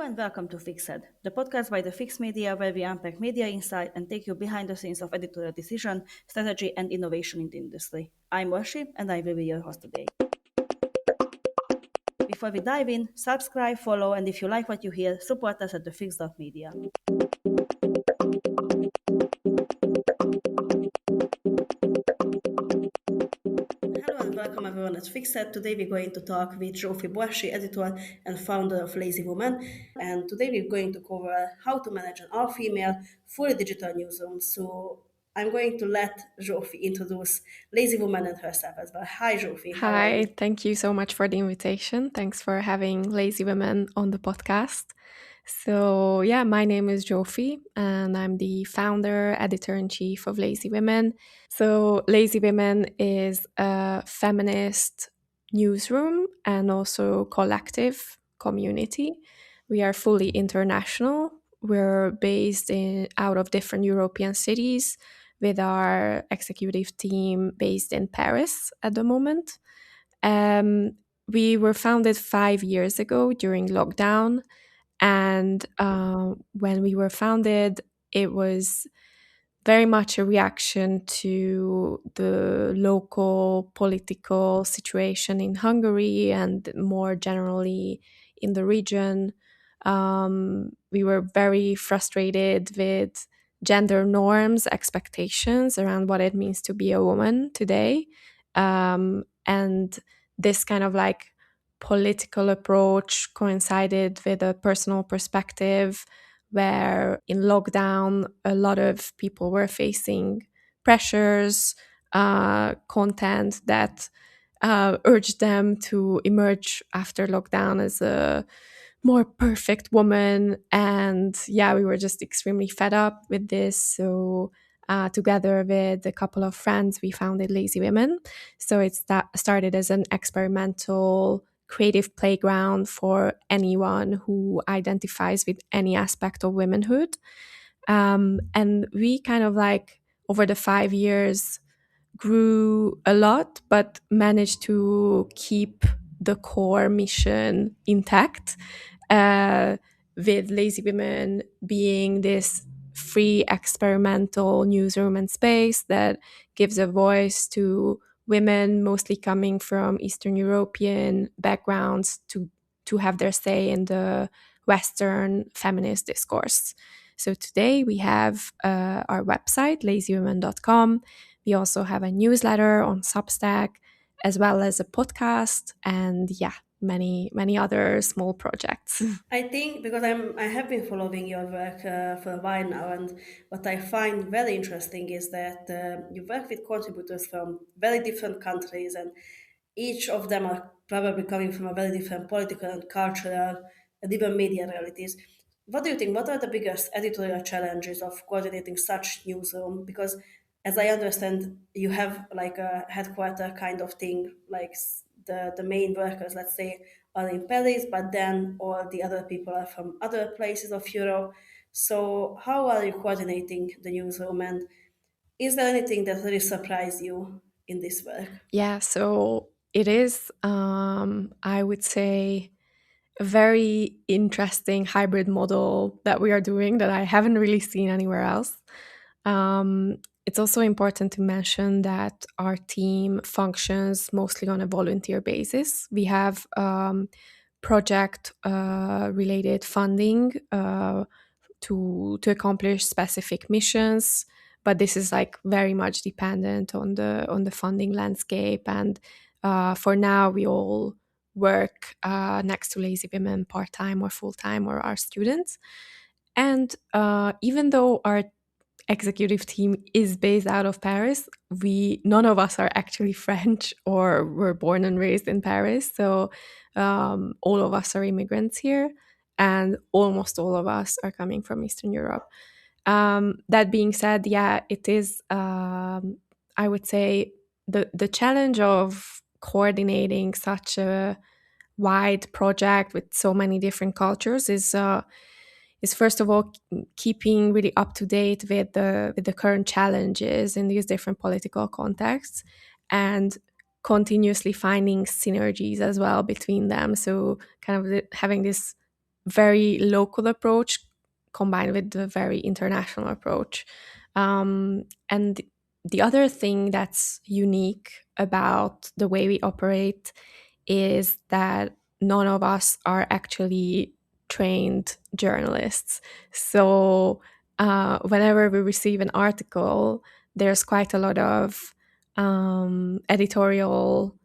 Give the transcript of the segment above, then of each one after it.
and welcome to Fixed, the podcast by the Fix Media where we unpack media insight and take you behind the scenes of editorial decision, strategy, and innovation in the industry. I'm Borsi, and I will be your host today. Before we dive in, subscribe, follow, and if you like what you hear, support us at the Fix.media. Hello and welcome everyone at Fixed. Today we're going to talk with Zsófi Borsi, editor and founder of Lazy Woman. And today we're going to cover how to manage an all-female, fully digital newsroom. So I'm going to let Zsófi introduce Lazy Woman and herself as well. Hi Zsófi, how are you? Hi, thank you so much for the invitation. Thanks for having Lazy Women on the podcast. So, yeah, my name is Zsófi, and I'm the founder, editor in chief of Lazy Women. So, Lazy Women is a feminist newsroom and also collective community. We are fully international. We're based out of different European cities with our executive team based in Paris at the moment. We were founded 5 years ago during lockdown. And when we were founded, it was very much a reaction to the local political situation in Hungary and more generally in the region. We were very frustrated with gender norms, expectations around what it means to be a woman today. And this kind of like political approach coincided with a personal perspective where in lockdown, a lot of people were facing pressures, content that urged them to emerge after lockdown as a more perfect woman. And yeah, we were just extremely fed up with this. So together with a couple of friends, we founded Lazy Women. So started as an experimental creative playground for anyone who identifies with any aspect of womanhood. And we kind of like over the 5 years grew a lot, but managed to keep the core mission intact, with Lazy Women being this free experimental newsroom and space that gives a voice to women mostly coming from Eastern European backgrounds to have their say in the Western feminist discourse. So today we have our website, lazywomen.com. We also have a newsletter on Substack, as well as a podcast, and yeah, many other small projects. I think because I have been following your work for a while now, and what I find very interesting is that you work with contributors from very different countries, and each of them are probably coming from a very different political and cultural and even media realities. What do you think? What are the biggest editorial challenges of coordinating such newsroom? Because as I understand, you have like a headquarter kind of thing, like the main workers, let's say, are in Paris, but then all the other people are from other places of Europe. So how are you coordinating the newsroom, and is there anything that really surprised you in this work? Yeah, so it is, I would say, a very interesting hybrid model that we are doing that I haven't really seen anywhere else. Um, it's also important to mention that our team functions mostly on a volunteer basis. We have project related funding to accomplish specific missions, but this is like very much dependent on the funding landscape. And for now, we all work next to Lazy Women part time or full time, or our students. And even though our executive team is based out of Paris, we none of us are actually French or were born and raised in Paris. So all of us are immigrants here, and almost all of us are coming from Eastern Europe. That being said, yeah, it is. I would say the challenge of coordinating such a wide project with so many different cultures is first of all keeping really up to date with the current challenges in these different political contexts, and continuously finding synergies as well between them. So kind of having this very local approach combined with the very international approach. And the other thing that's unique about the way we operate is that none of us are actually trained journalists. So whenever we receive an article, there's quite a lot of editorial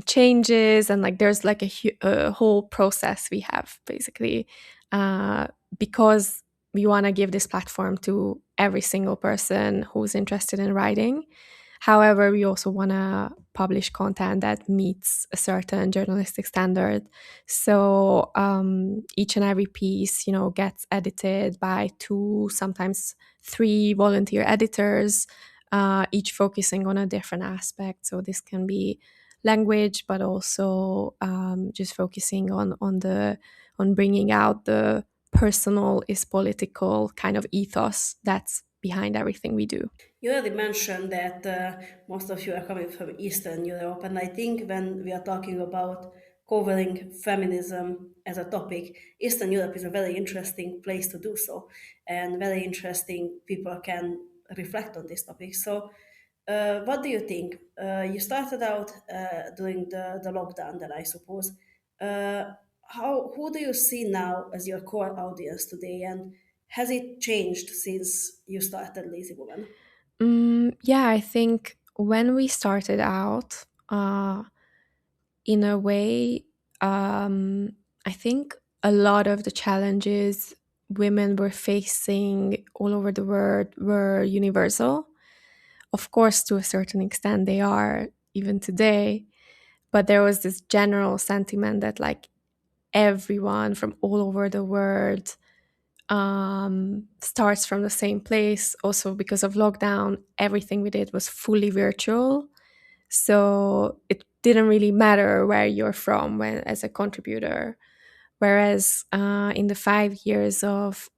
changes, and like there's like a whole process we have basically, uh, because we want to give this platform to every single person who's interested in writing. However, we also want to publish content that meets a certain journalistic standard. So each and every piece, gets edited by two, sometimes three volunteer editors, each focusing on a different aspect. So this can be language, but also just focusing on bringing out the personal is political kind of ethos that's behind everything we do. You already mentioned that most of you are coming from Eastern Europe, and I think when we are talking about covering feminism as a topic, Eastern Europe is a very interesting place to do so, and very interesting people can reflect on this topic. So, what do you think? You started out during the lockdown, then I suppose. Uh, who do you see now as your core audience today, and has it changed since you started Lazy Woman? Yeah, I think when we started out, in a way, I think a lot of the challenges women were facing all over the world were universal. Of course, to a certain extent, they are even today. But there was this general sentiment that, like, everyone from all over the world starts from the same place. Also, because of lockdown, everything we did was fully virtual. So it didn't really matter where you're from when, as a contributor. Whereas in the 5 years of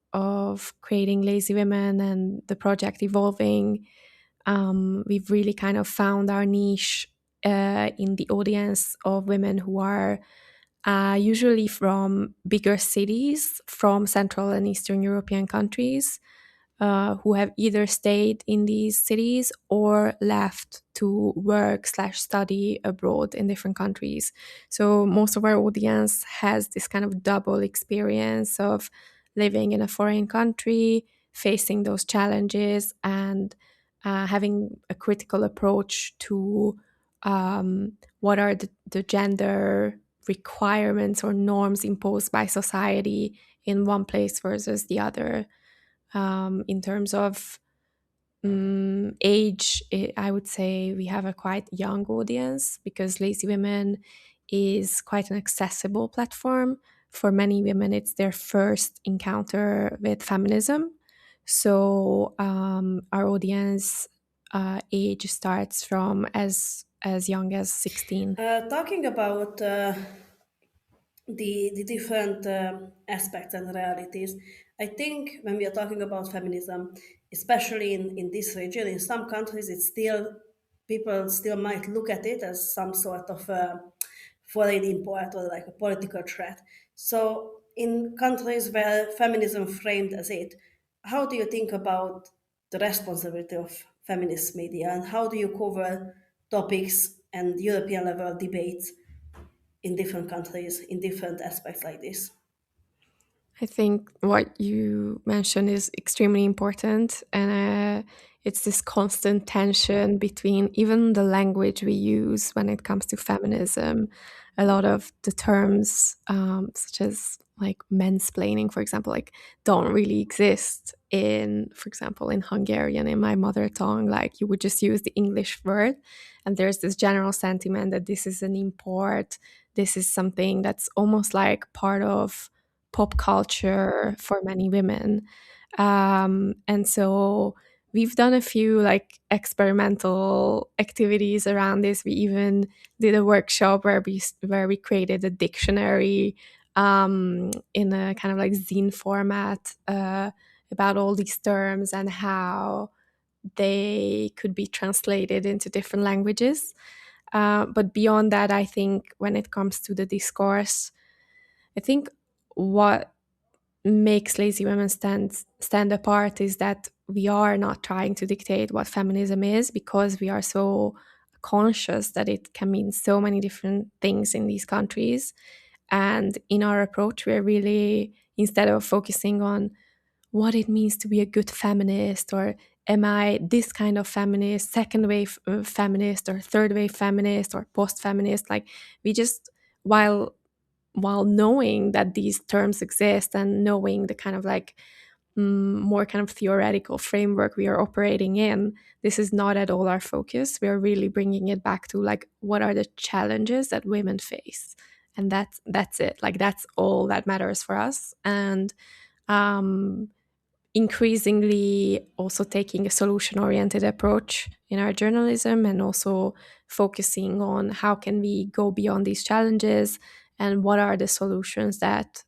creating Lazy Women and the project evolving, we've really kind of found our niche in the audience of women who are usually from bigger cities, from Central and Eastern European countries, who have either stayed in these cities or left to work slash study abroad in different countries. So most of our audience has this kind of double experience of living in a foreign country, facing those challenges, and having a critical approach to what are the gender requirements or norms imposed by society in one place versus the other. In terms of age, I would say we have a quite young audience because Lazy Women is quite an accessible platform. For many women, it's their first encounter with feminism. So our audience age starts from as young as 16. Talking about the different aspects and realities. I think when we are talking about feminism, especially in this region, in some countries, it's still people still might look at it as some sort of foreign import or like a political threat. So, in countries where feminism framed as it, how do you think about the responsibility of feminist media, and how do you cover topics and European level debates in different countries in different aspects like this? I think what you mentioned is extremely important, and it's this constant tension between even the language we use when it comes to feminism. A lot of the terms, such as like mansplaining, for example, like don't really exist in, for example, in Hungarian, in my mother tongue. Like you would just use the English word, and there's this general sentiment that this is an import. This is something that's almost like part of pop culture for many women. And so we've done a few like experimental activities around this. We even did a workshop where we created a dictionary in a kind of like zine format about all these terms and how they could be translated into different languages. But beyond that, I think when it comes to the discourse, I think what makes lazy women stand apart is that we are not trying to dictate what feminism is, because we are so conscious that it can mean so many different things in these countries. And in our approach, we're really, instead of focusing on what it means to be a good feminist, or am I this kind of feminist, second wave feminist, or third wave feminist, or post feminist, like we just, while knowing that these terms exist and knowing the kind of like more kind of theoretical framework we are operating in, this is not at all our focus. We are really bringing it back to like, what are the challenges that women face, and that's it. Like that's all that matters for us. And um, increasingly also taking a solution oriented approach in our journalism, and also focusing on how can we go beyond these challenges, and what are the solutions that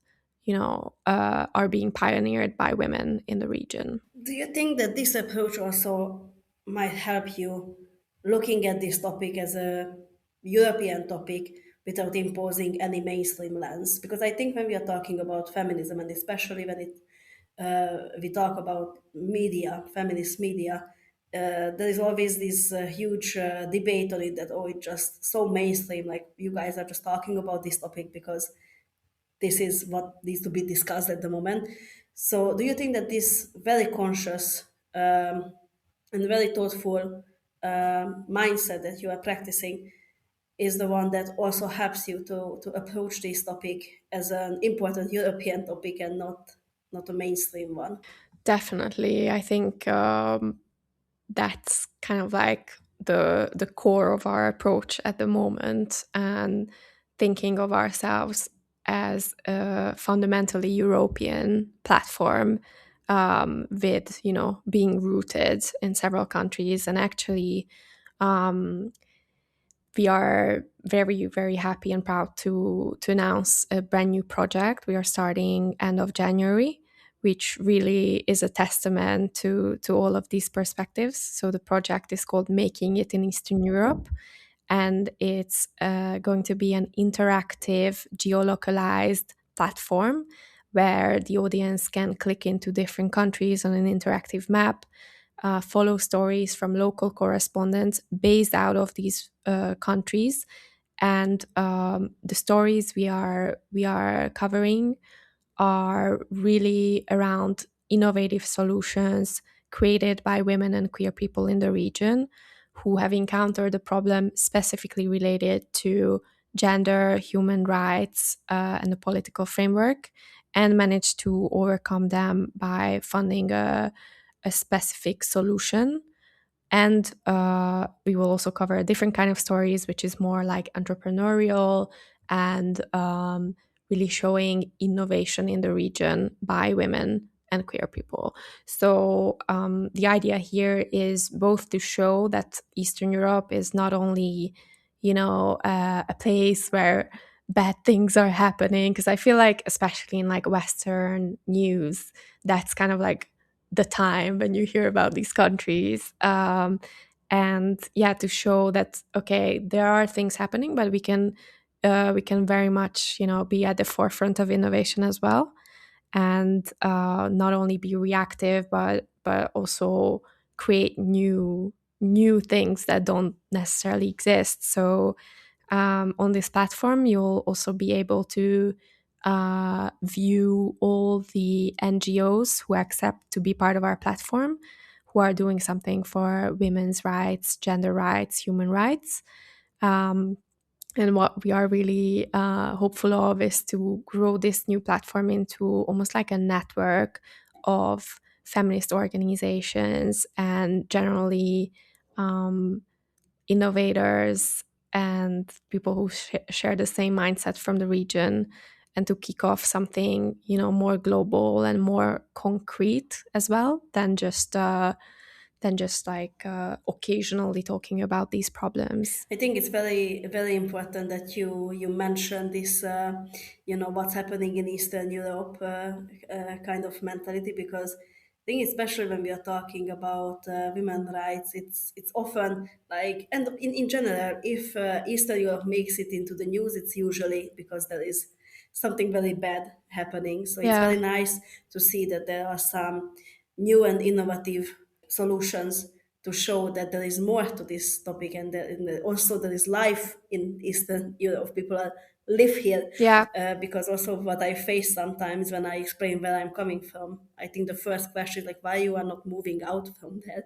are being pioneered by women in the region. Do you think that this approach also might help you looking at this topic as a European topic without imposing any mainstream lens? Because I think when we are talking about feminism, and especially when we talk about media, feminist media, there is always this huge debate on it that, oh, it's just so mainstream, like you guys are just talking about this topic because this is what needs to be discussed at the moment. So, do you think that this very conscious and very thoughtful mindset that you are practicing is the one that also helps you to approach this topic as an important European topic and not a mainstream one? Definitely, I think that's kind of like the core of our approach at the moment, and thinking of ourselves as a fundamentally European platform, with being rooted in several countries. And actually, um, we are very, very happy and proud to announce a brand new project we are starting end of January, which really is a testament to all of these perspectives. So the project is called Making It in Eastern Europe, and it's going to be an interactive, geolocalized platform where the audience can click into different countries on an interactive map, follow stories from local correspondents based out of these countries, and the stories we are covering are really around innovative solutions created by women and queer people in the region who have encountered a problem specifically related to gender, human rights, and the political framework, and managed to overcome them by funding a specific solution. And we will also cover a different kind of stories, which is more like entrepreneurial, and really showing innovation in the region by women and queer people. So the idea here is both to show that Eastern Europe is not only, a place where bad things are happening, because I feel like, especially in like Western news, that's kind of like the time when you hear about these countries. And yeah, to show that, okay, there are things happening, but we can very much be at the forefront of innovation as well, and not only be reactive, but also create new things that don't necessarily exist. So on this platform, you'll also be able to view all the NGOs who accept to be part of our platform, who are doing something for women's rights, gender rights, human rights. Um, and what we are really hopeful of is to grow this new platform into almost like a network of feminist organizations and generally um, innovators and people who share the same mindset from the region, and to kick off something more global and more concrete as well than just like occasionally talking about these problems. I think it's very very important that you mentioned this, what's happening in Eastern Europe kind of mentality, because I think especially when we are talking about women rights, it's often like, and in general, if Eastern Europe makes it into the news, it's usually because there is something very bad happening. So it's Yeah, very nice to see that there are some new and innovative solutions to show that there is more to this topic, and also there is life in Eastern Europe. People live here, yeah. because also what I face sometimes when I explain where I'm coming from, I think the first question is like, why you are not moving out from there?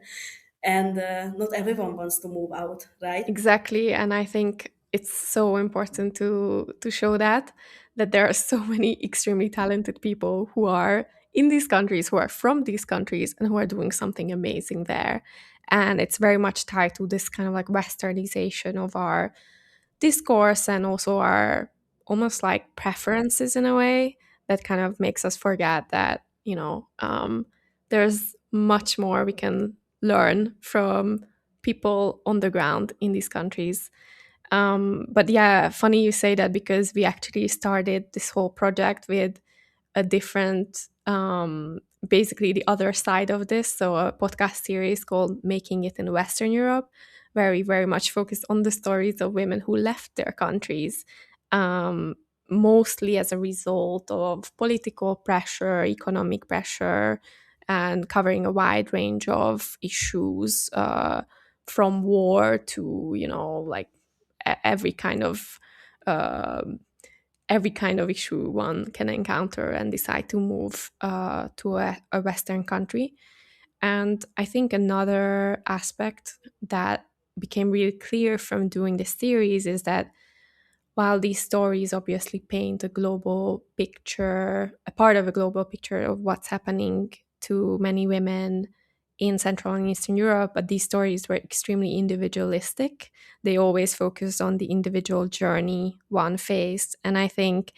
And not everyone wants to move out, right? Exactly, and I think it's so important to show that there are so many extremely talented people who are in these countries, who are from these countries, and who are doing something amazing there. And it's very much tied to this kind of like westernization of our discourse and also our almost like preferences in a way that kind of makes us forget that there's much more we can learn from people on the ground in these countries. But yeah, funny you say that because we actually started this whole project with a different, basically the other side of this. So a podcast series called Making It in Western Europe, where we very much focused on the stories of women who left their countries, um, mostly as a result of political pressure, economic pressure, and covering a wide range of issues, from war to, like every kind of um every kind of issue one can encounter and decide to move to a Western country. And I think another aspect that became really clear from doing this series is that while these stories obviously paint a global picture, a part of a global picture of what's happening to many women in Central and Eastern Europe, but these stories were extremely individualistic. They always focused on the individual journey one faced. And I think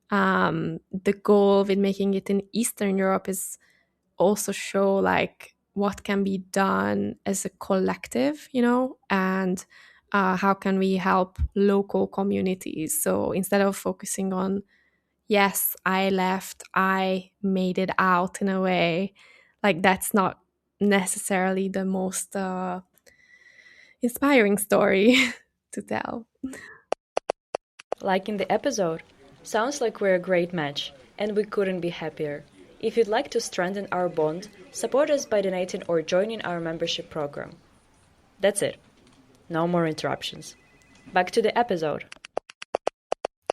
the goal with making it in Eastern Europe is also show like what can be done as a collective, and how can we help local communities. So instead of focusing on, yes, I left, I made it out in a way, like that's not necessarily the most inspiring story to tell. Like in the episode. Sounds like we're a great match, and we couldn't be happier. If you'd like to strengthen our bond, support us by donating or joining our membership program. That's it. No more interruptions. Back to the episode.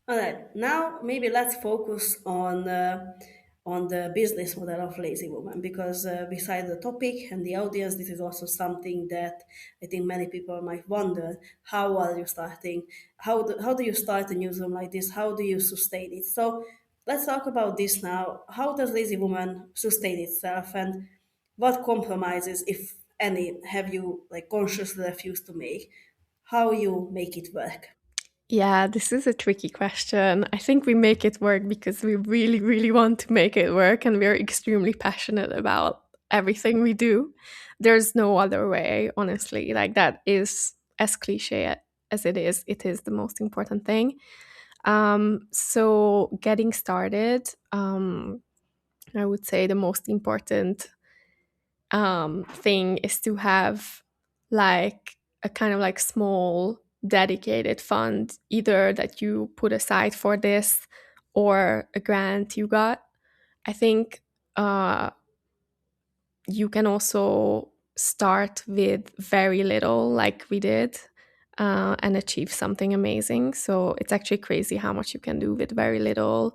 All right, now maybe let's focus on the business model of Lazy Woman, because beside the topic and the audience, this is also something that I think many people might wonder: how are you starting? How do you start a newsroom like this? How do you sustain it? So let's talk about this now. How does Lazy Woman sustain itself, and what compromises, if any, have you like consciously refused to make? How you make it work? Yeah, this is a tricky question. I think we make it work because we really, really want to make it work and we're extremely passionate about everything we do. There's no other way, honestly. Like, that is as cliche as it is the most important thing. So, getting started, I would say the most important thing is to have like a kind of like small dedicated fund, either that you put aside for this or a grant you got. I think uh, you can also start with very little, like we did, and achieve something amazing. So it's actually crazy how much you can do with very little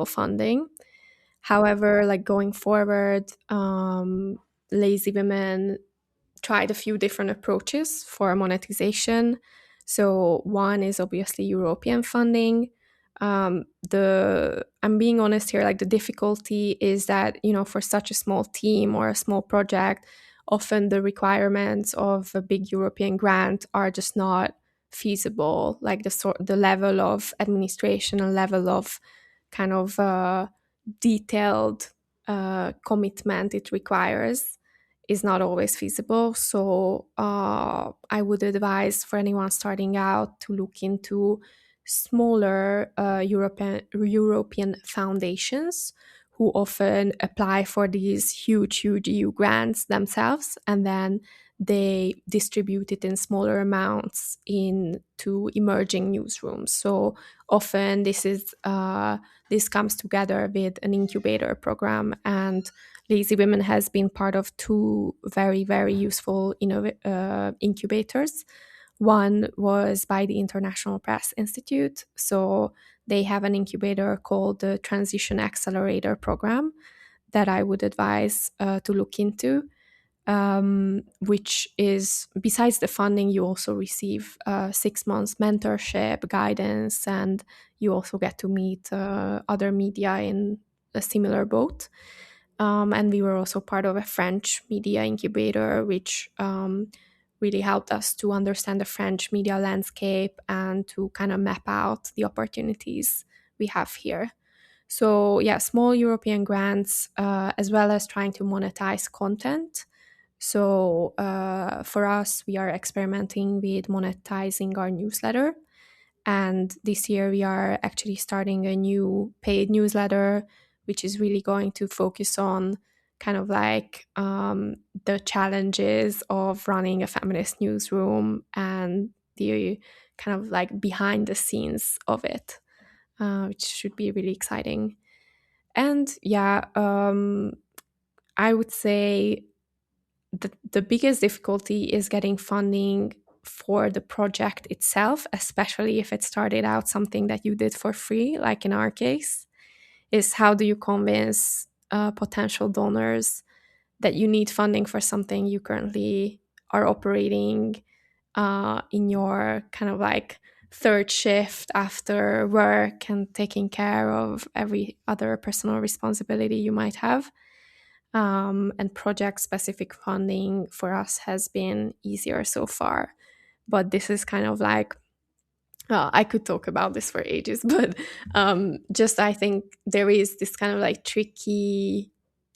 funding. However, like going forward, lazy women tried a few different approaches for monetization. So one is obviously European funding. The I'm being honest here, like the difficulty is that, for such a small team or a small project, often the requirements of a big European grant are just not feasible. Like the level of administration and level of kind of detailed commitment it requires is not always feasible. So I would advise for anyone starting out to look into smaller European foundations who often apply for these huge EU grants themselves, and then they distribute it in smaller amounts into emerging newsrooms. So often this comes together with an incubator program, and Lazy Women has been part of two very, very useful incubators. One was by the International Press Institute. So they have an incubator called the Transition Accelerator Program that I would advise to look into, which is, besides the funding, you also receive 6 months mentorship, guidance, and you also get to meet other media in a similar boat. And we were also part of a French media incubator, which really helped us to understand the French media landscape and to kind of map out the opportunities we have here. So, yeah, small European grants, as well as trying to monetize content. So, for us, we are experimenting with monetizing our newsletter. And this year, we are actually starting a new paid newsletter, which is really going to focus on kind of like the challenges of running a feminist newsroom and the kind of like behind the scenes of it, which should be really exciting. And yeah, I would say the biggest difficulty is getting funding for the project itself, especially if it started out something that you did for free, like in our case, is how do you convince potential donors that you need funding for something you currently are operating in your kind of like third shift after work and taking care of every other personal responsibility you might have. And project specific funding for us has been easier so far. But this is kind of like, I could talk about this for ages, but just I think there is this kind of like tricky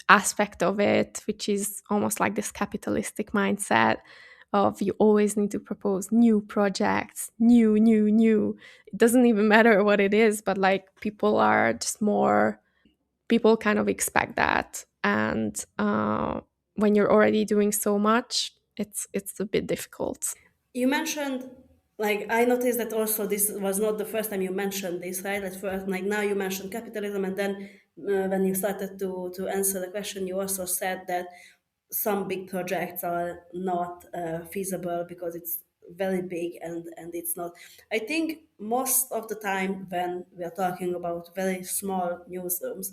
aspect of it, which is almost like this capitalistic mindset of you always need to propose new projects, new. It doesn't even matter what it is, but like people are just more, people kind of expect that. And when you're already doing so much, it's a bit difficult. You mentioned, like, I noticed that also this was not the first time you mentioned this, right? At first, like, now you mentioned capitalism, and then when you started to answer the question, you also said that some big projects are not feasible because it's very big and it's not. I think most of the time when we are talking about very small newsrooms,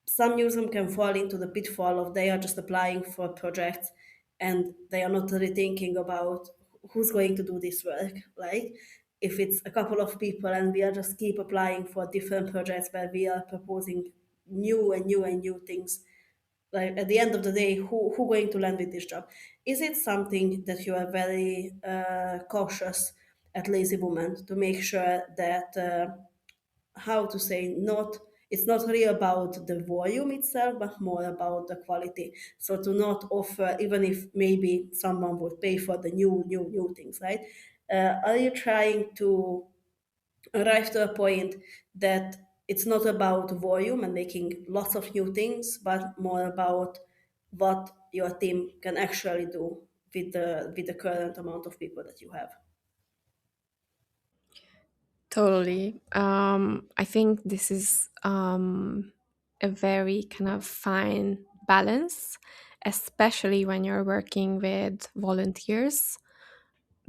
some newsroom can fall into the pitfall of they are just applying for projects and they are not really thinking about who's going to do this work. Like if it's a couple of people and we are just keep applying for different projects where we are proposing new things, like at the end of the day, who going to land with this job? Is it something that you are very cautious at Lazy Woman to make sure that how to say, not, it's not really about the volume itself but more about the quality, so to not offer, even if maybe someone would pay for the new things, right? Are you trying to arrive to a point that it's not about volume and making lots of new things but more about what your team can actually do with the current amount of people that you have? Totally. I think this is a very kind of fine balance, especially when you're working with volunteers.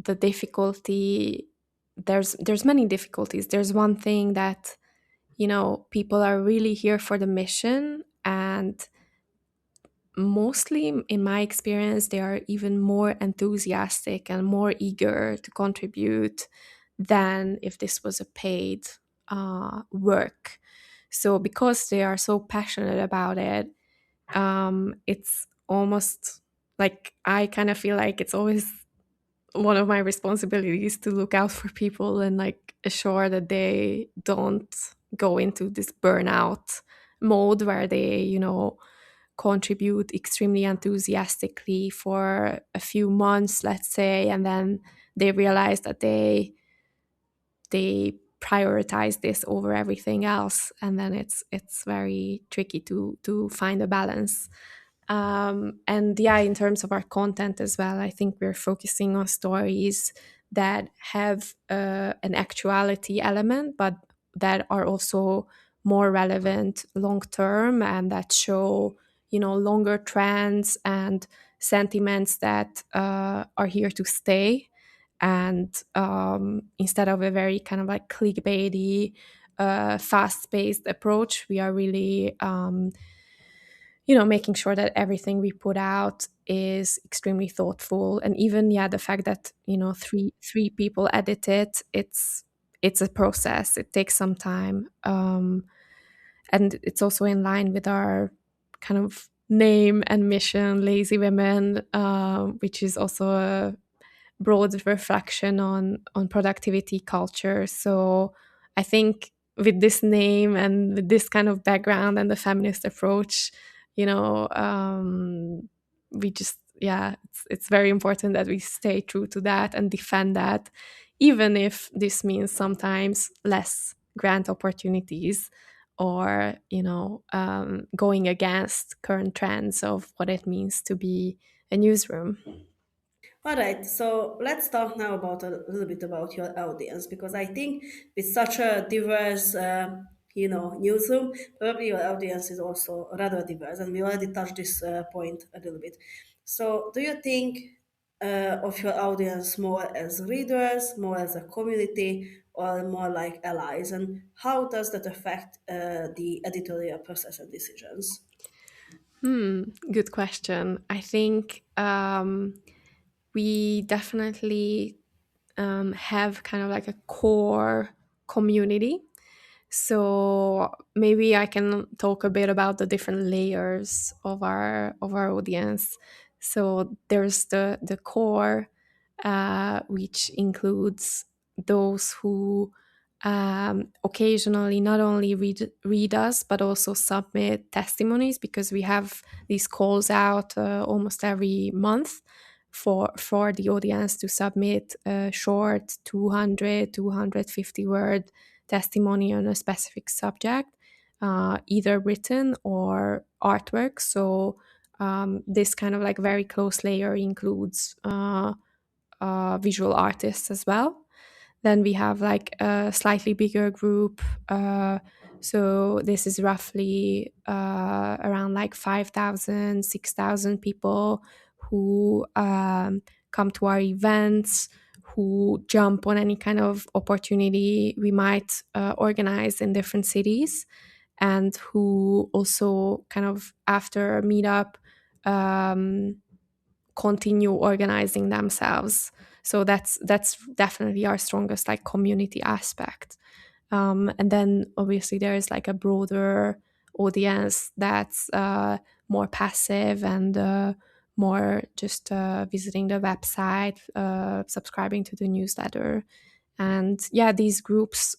The difficulty, there's many difficulties. There's one thing that, you know, people are really here for the mission, and mostly in my experience they are even more enthusiastic and more eager to contribute than if this was a paid work. So because they are so passionate about it, it's almost like I kind of feel like it's always one of my responsibilities to look out for people and like assure that they don't go into this burnout mode where they, you know, contribute extremely enthusiastically for a few months, let's say, and then they realize that they prioritize this over everything else, and then it's very tricky to find a balance. And yeah, in terms of our content as well, I think we're focusing on stories that have an actuality element, but that are also more relevant long term and that show, longer trends and sentiments that are here to stay. And instead of a very kind of like clickbaity, fast paced approach, we are really making sure that everything we put out is extremely thoughtful. And even, yeah, the fact that, three people edit it, it's a process. It takes some time. And it's also in line with our kind of name and mission, Lazy Women, which is also a broad reflection on productivity culture. So I think with this name and with this kind of background and the feminist approach, we just, yeah, it's very important that we stay true to that and defend that, even if this means sometimes less grant opportunities or going against current trends of what it means to be a newsroom. All right, so let's talk now about a little bit about your audience because I think with such a diverse, newsroom, probably your audience is also rather diverse, and we already touched this point a little bit. So, do you think of your audience more as readers, more as a community, or more like allies? And how does that affect the editorial process and decisions? Good question. I think we definitely have kind of like a core community. So maybe I can talk a bit about the different layers of our audience. So there's the core, which includes those who occasionally not only read us but also submit testimonies, because we have these calls out almost every month for the audience to submit a short 200-250 word testimony on a specific subject, either written or artwork. So this kind of like very close layer includes visual artists as well. Then we have like a slightly bigger group. So this is roughly around like 5,000, 6,000 people who come to our events, who jump on any kind of opportunity we might organize in different cities, and who also kind of after a meetup continue organizing themselves. So that's definitely our strongest like community aspect. And then obviously there is like a broader audience that's more passive and more just visiting the website, subscribing to the newsletter. And yeah, these groups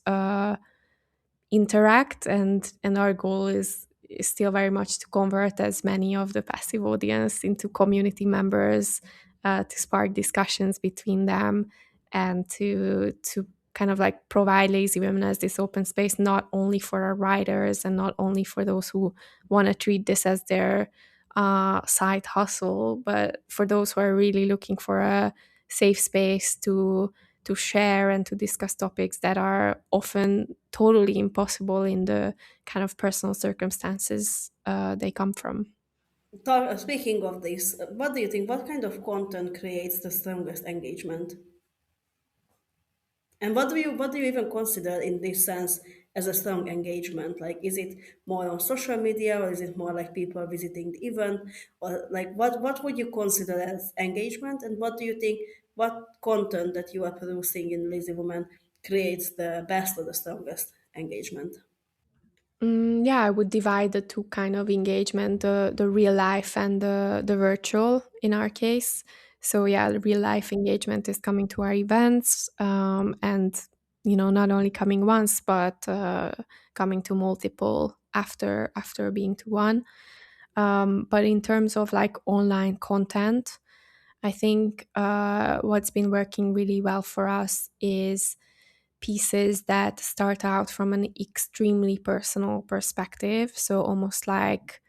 interact, and our goal is still very much to convert as many of the passive audience into community members, to spark discussions between them, and to kind of like provide Lazy Women as this open space, not only for our writers and not only for those who want to treat this as their side hustle, but for those who are really looking for a safe space to share and to discuss topics that are often totally impossible in the kind of personal circumstances they come from. Speaking of this, what do you think? What kind of content creates the strongest engagement? And what do you even consider in this sense as a strong engagement? Like, is it more on social media, or is it more like people visiting the event, or like what would you consider as engagement? And what do you think? What content that you are producing in Lazy Woman creates the best or the strongest engagement? Yeah, I would divide the two kind of engagement, the real life and the virtual in our case. So yeah, the real life engagement is coming to our events, and not only coming once but coming to multiple after being to one. But in terms of like online content, I think what's been working really well for us is pieces that start out from an extremely personal perspective. So almost like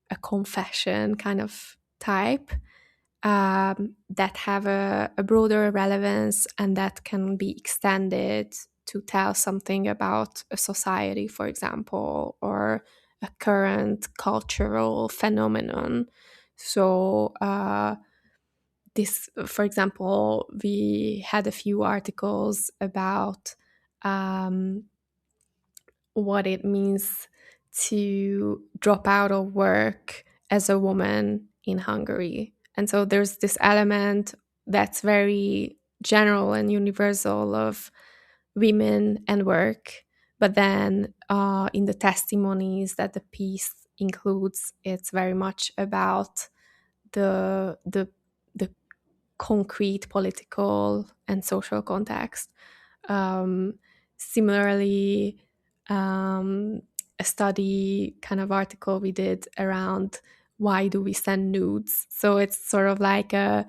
a confession kind of type, that have a broader relevance and that can be extended to tell something about a society, for example, or a current cultural phenomenon. So, this, for example, we had a few articles about um, what it means to drop out of work as a woman in Hungary. And so there's this element that's very general and universal of women and work. But then in the testimonies that the piece includes, it's very much about the concrete political and social context. Um, Similarly, um, a study kind of article we did around why do we send nudes. So it's sort of like a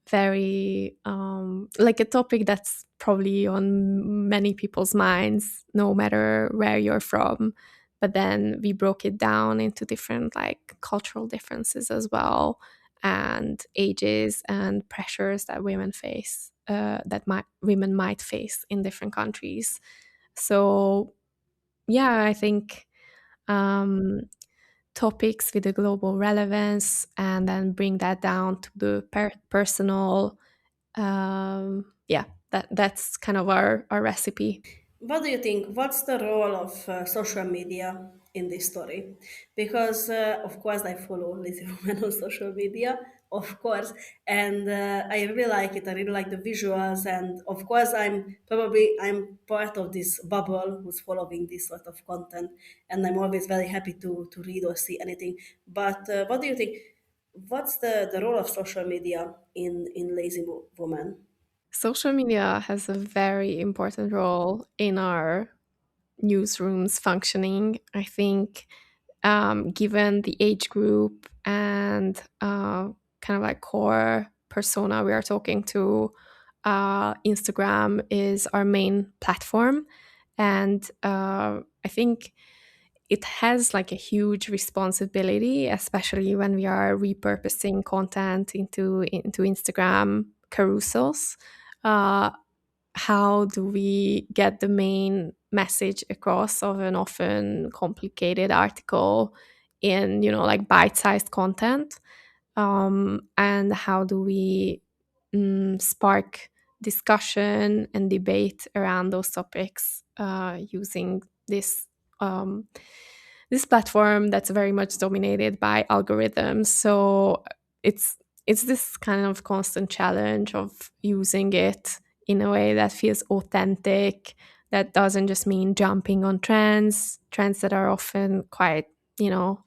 very like a topic that's probably on many people's minds, no matter where you're from. But then we broke it down into different like cultural differences as well, and ages and pressures that women face, women might face in different countries. So yeah, I think um, topics with a global relevance and then bring that down to the personal. Yeah, that's kind of our recipe. What do you think? What's the role of social media in this story? Because, of course, I follow lazy women on social media, of course, and I really like it. I really like the visuals, and of course, I'm part of this bubble who's following this sort of content, and I'm always very happy to read or see anything. But what do you think? What's the role of social media in woman? Social media has a very important role in our newsrooms functioning. I think, given the age group and kind of like core persona we are talking to, Instagram is our main platform. And I think it has like a huge responsibility, especially when we are repurposing content into Instagram carousels. Uh, how do we get the main message across of an often complicated article in, like bite-sized content, and how do we spark discussion and debate around those topics, using this um, this platform that's very much dominated by algorithms. So it's it's this kind of constant challenge of using it in a way that feels authentic, that doesn't just mean jumping on trends that are often quite, you know,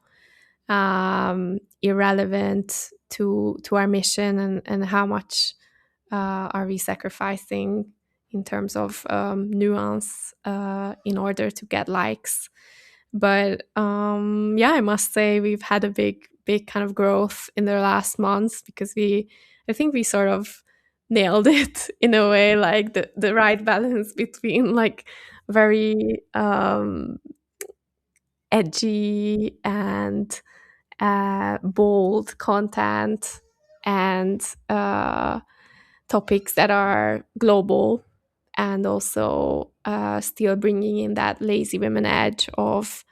irrelevant to our mission, and how much are we sacrificing in terms of nuance in order to get likes. But yeah, I must say we've had a big kind of growth in the last months, because I think we sort of nailed it in a way, like the right balance between like very edgy and bold content, and topics that are global, and also still bringing in that lazy women edge of,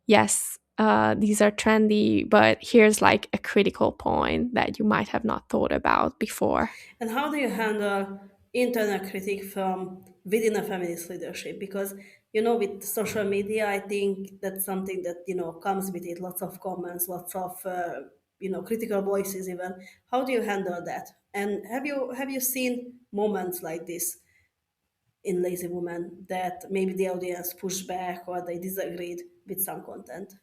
yes, these are trendy, but here's like a critical point that you might have not thought about before. And how do you handle internal critique from within a feminist leadership? Because, with social media, I think that's something that, comes with it, lots of comments, lots of, critical voices even. How do you handle that? And have you seen moments like this in Lazy Woman that maybe the audience pushed back or they disagreed with some content?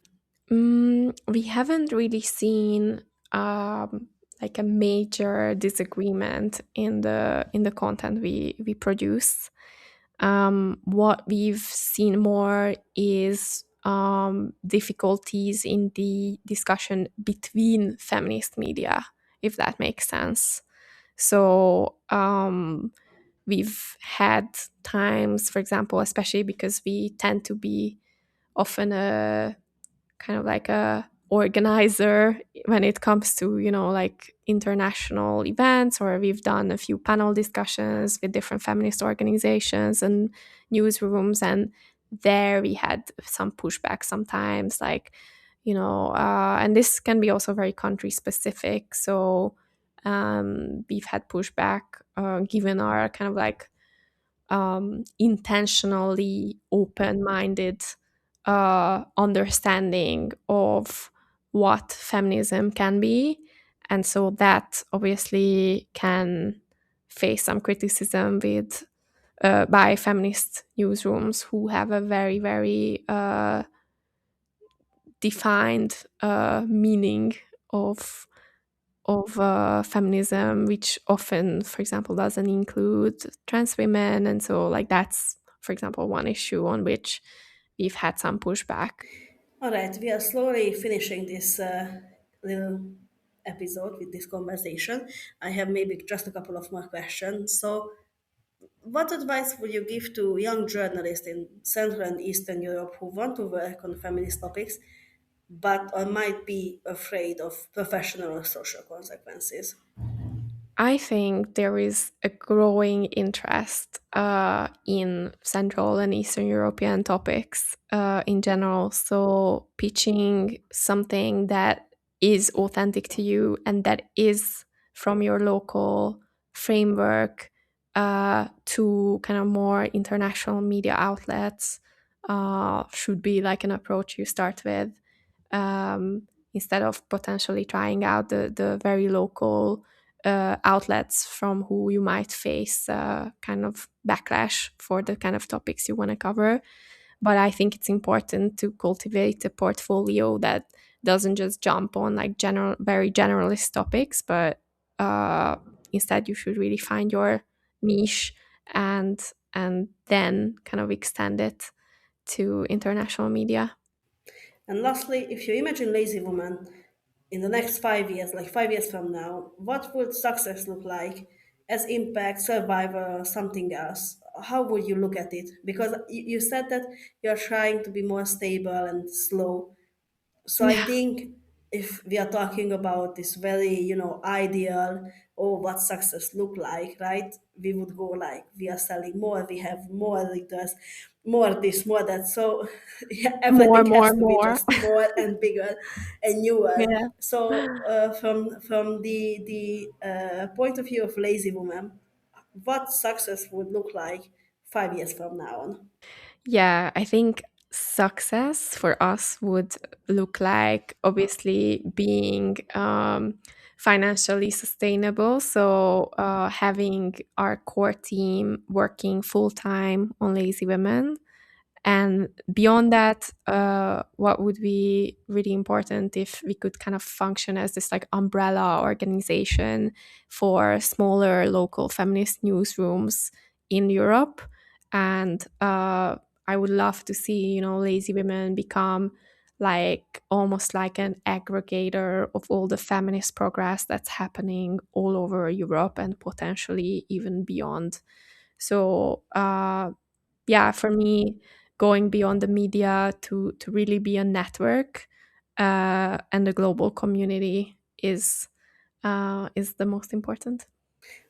We haven't really seen like a major disagreement in the content we produce. What we've seen more is difficulties in the discussion between feminist media, if that makes sense. So we've had times, for example, especially because we tend to be often a kind of like a organizer when it comes to, like international events, or we've done a few panel discussions with different feminist organizations and newsrooms, and there we had some pushback sometimes, like, and this can be also very country specific. So we've had pushback given our kind of like intentionally open-minded understanding of what feminism can be. And so that obviously can face some criticism with by feminist newsrooms who have a very, very defined meaning of feminism, which often, for example, doesn't include trans women. And so, like, that's, for example, one issue on which we've had some pushback. All right, we are slowly finishing this little episode with this conversation. I have maybe just a couple of more questions. So, what advice would you give to young journalists in Central and Eastern Europe who want to work on feminist topics but or might be afraid of professional or social consequences? I think there is a growing interest in Central and Eastern European topics in general. So, pitching something that is authentic to you and that is from your local framework to kind of more international media outlets should be like an approach you start with, instead of potentially trying out the very local outlets from who you might face kind of backlash for the kind of topics you want to cover. But I think it's important to cultivate a portfolio that doesn't just jump on like very generalist topics, but uh, instead you should really find your niche and then kind of extend it to international media. And lastly, if you imagine Lazy Woman in the next 5 years, like 5 years from now, what would success look like as impact, survivor, or something else? How would you look at it? Because you said that you're trying to be more stable and slow. So I Yeah, think if we are talking about this very, ideal or what success look like, right? We would go like we are selling more, we have more readers, more this, more that. So yeah, more, everything more, has to be more. just more and bigger and newer. Yeah. So from the point of view of lazy woman, what success would look like 5 years from now on? Yeah, I think success for us would look like obviously being financially sustainable. So, having our core team working full time on Lazy Women. And beyond that, what would be really important if we could kind of function as this like umbrella organization for smaller local feminist newsrooms in Europe. And I would love to see, Lazy Women become like almost like an aggregator of all the feminist progress that's happening all over Europe and potentially even beyond. So, yeah, for me, going beyond the media to really be a network and a global community is the most important.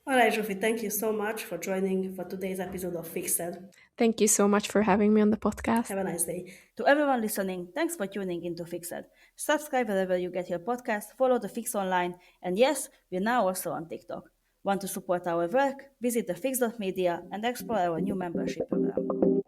All right, Zsófi, thank you so much for joining for today's episode of Fixed. Thank you so much for having me on the podcast. Have a nice day. To everyone listening, thanks for tuning into Fixed. Subscribe wherever you get your podcast, follow the Fix online, and yes, we're now also on TikTok. Want to support our work? Visit the Fix.media and explore our new membership program.